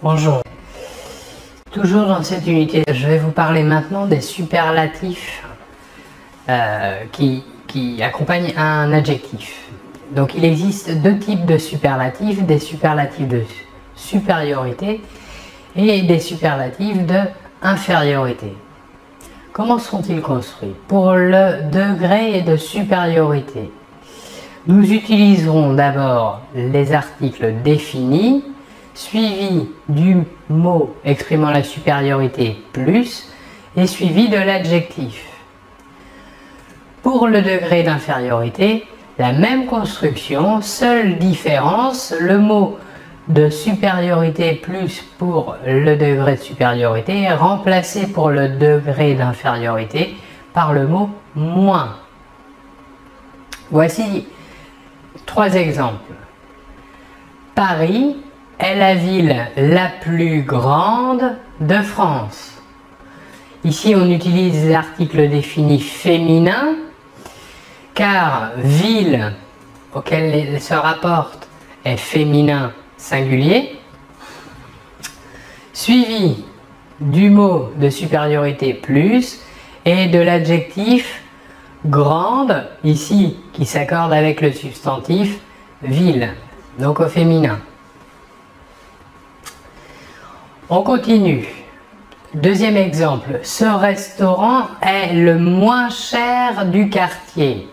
Bonjour. Toujours dans cette unité, je vais vous parler maintenant des superlatifs qui accompagnent un adjectif. Donc il existe deux types de superlatifs, des superlatifs de supériorité et des superlatifs de infériorité. Comment sont-ils construits? Pour le degré de supériorité, nous utiliserons d'abord les articles définis, suivi du mot exprimant la supériorité plus et suivi de l'adjectif. Pour le degré d'infériorité, la même construction, seule différence, le mot de supériorité plus pour le degré de supériorité est remplacé pour le degré d'infériorité par le mot moins. Voici trois exemples. Paris est la ville la plus grande de France. Ici, on utilise l'article défini féminin, car ville auquel elle se rapporte est féminin singulier, suivi du mot de supériorité plus et de l'adjectif grande, ici, qui s'accorde avec le substantif ville, donc au féminin. On continue. Deuxième exemple, ce restaurant est le moins cher du quartier.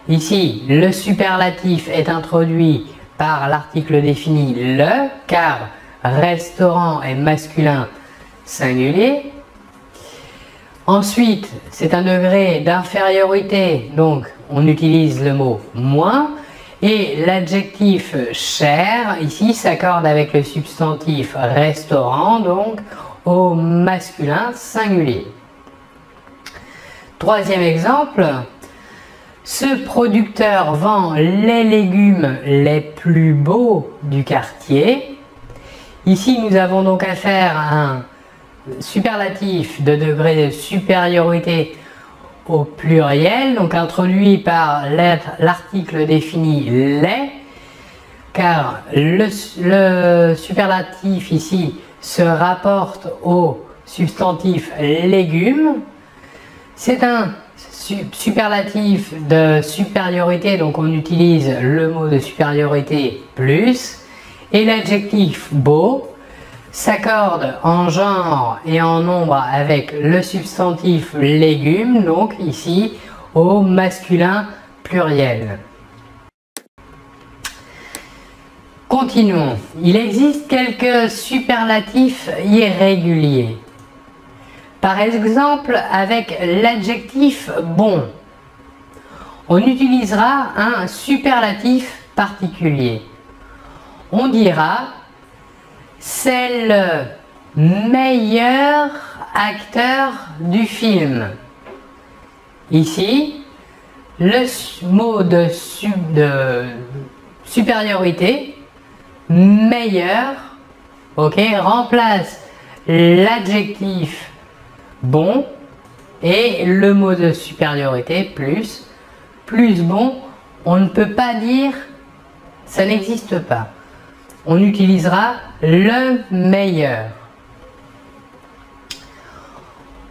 Ici, le superlatif est introduit par l'article défini le, car restaurant est masculin singulier. Ensuite, c'est un degré d'infériorité, donc on utilise le mot moins. Et l'adjectif cher, ici, s'accorde avec le substantif restaurant, donc au masculin singulier. Troisième exemple, ce producteur vend les légumes les plus beaux du quartier. Ici, nous avons donc affaire à un superlatif de degré de supériorité au pluriel, donc introduit par l'article défini les, car le superlatif ici se rapporte au substantif légumes. C'est un superlatif de supériorité, donc on utilise le mot de supériorité plus, et l'adjectif beau s'accorde en genre et en nombre avec le substantif légumes, donc ici au masculin pluriel. Continuons. Il existe quelques superlatifs irréguliers. Par exemple, avec l'adjectif bon, on utilisera un superlatif particulier. On dira c'est le meilleur acteur du film. Ici, le mot de supériorité, meilleur, remplace l'adjectif bon et le mot de supériorité plus. Plus bon, on ne peut pas dire, ça n'existe pas. On utilisera le meilleur.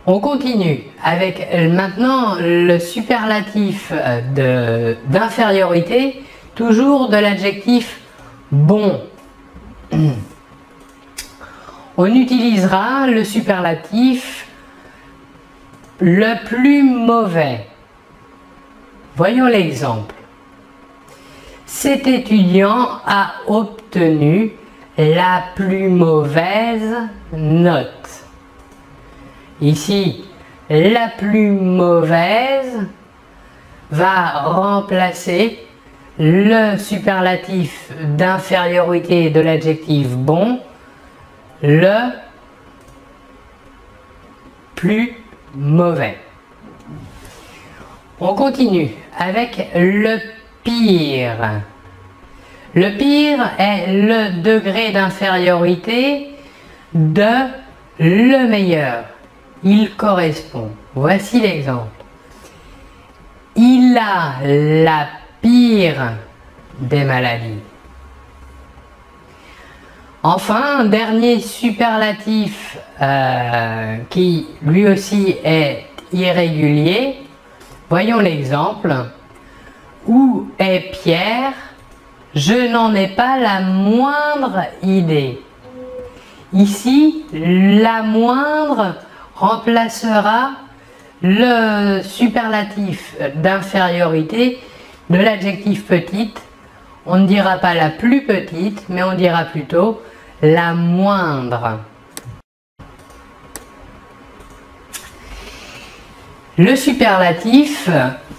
On continue avec maintenant le superlatif d'infériorité, toujours de l'adjectif bon. On utilisera le superlatif le plus mauvais. Voyons l'exemple. Cet étudiant a obtenu la plus mauvaise note. Ici, la plus mauvaise va remplacer le superlatif d'infériorité de l'adjectif bon, le plus mauvais. On continue avec le pire. Le pire est le degré d'infériorité de le meilleur. Il correspond. Voici l'exemple. Il a la pire des maladies. Enfin, dernier superlatif qui lui aussi est irrégulier. Voyons l'exemple. Où est Pierre? Je n'en ai pas la moindre idée. Ici, la moindre remplacera le superlatif d'infériorité de l'adjectif petite. On ne dira pas la plus petite, mais on dira plutôt la moindre. Le superlatif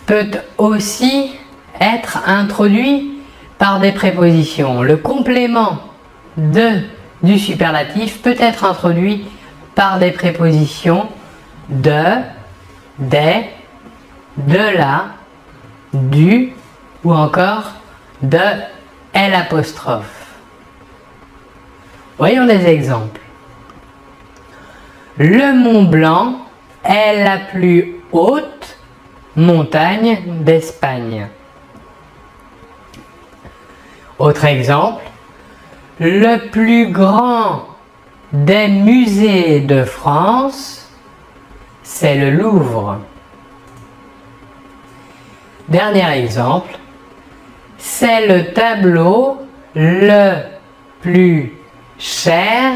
peut aussi être introduit par des prépositions. Le complément du superlatif peut être introduit par des prépositions de, des, de la, du ou encore de L'. Voyons des exemples. Le Mont Blanc est la plus haute montagne d'Espagne. Autre exemple. Le plus grand des musées de France, c'est le Louvre. Dernier exemple. C'est le tableau le plus cher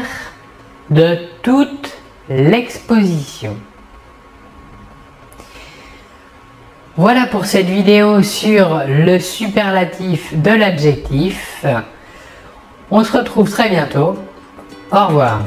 de toute l'exposition. Voilà pour cette vidéo sur le superlatif de l'adjectif. On se retrouve très bientôt. Au revoir.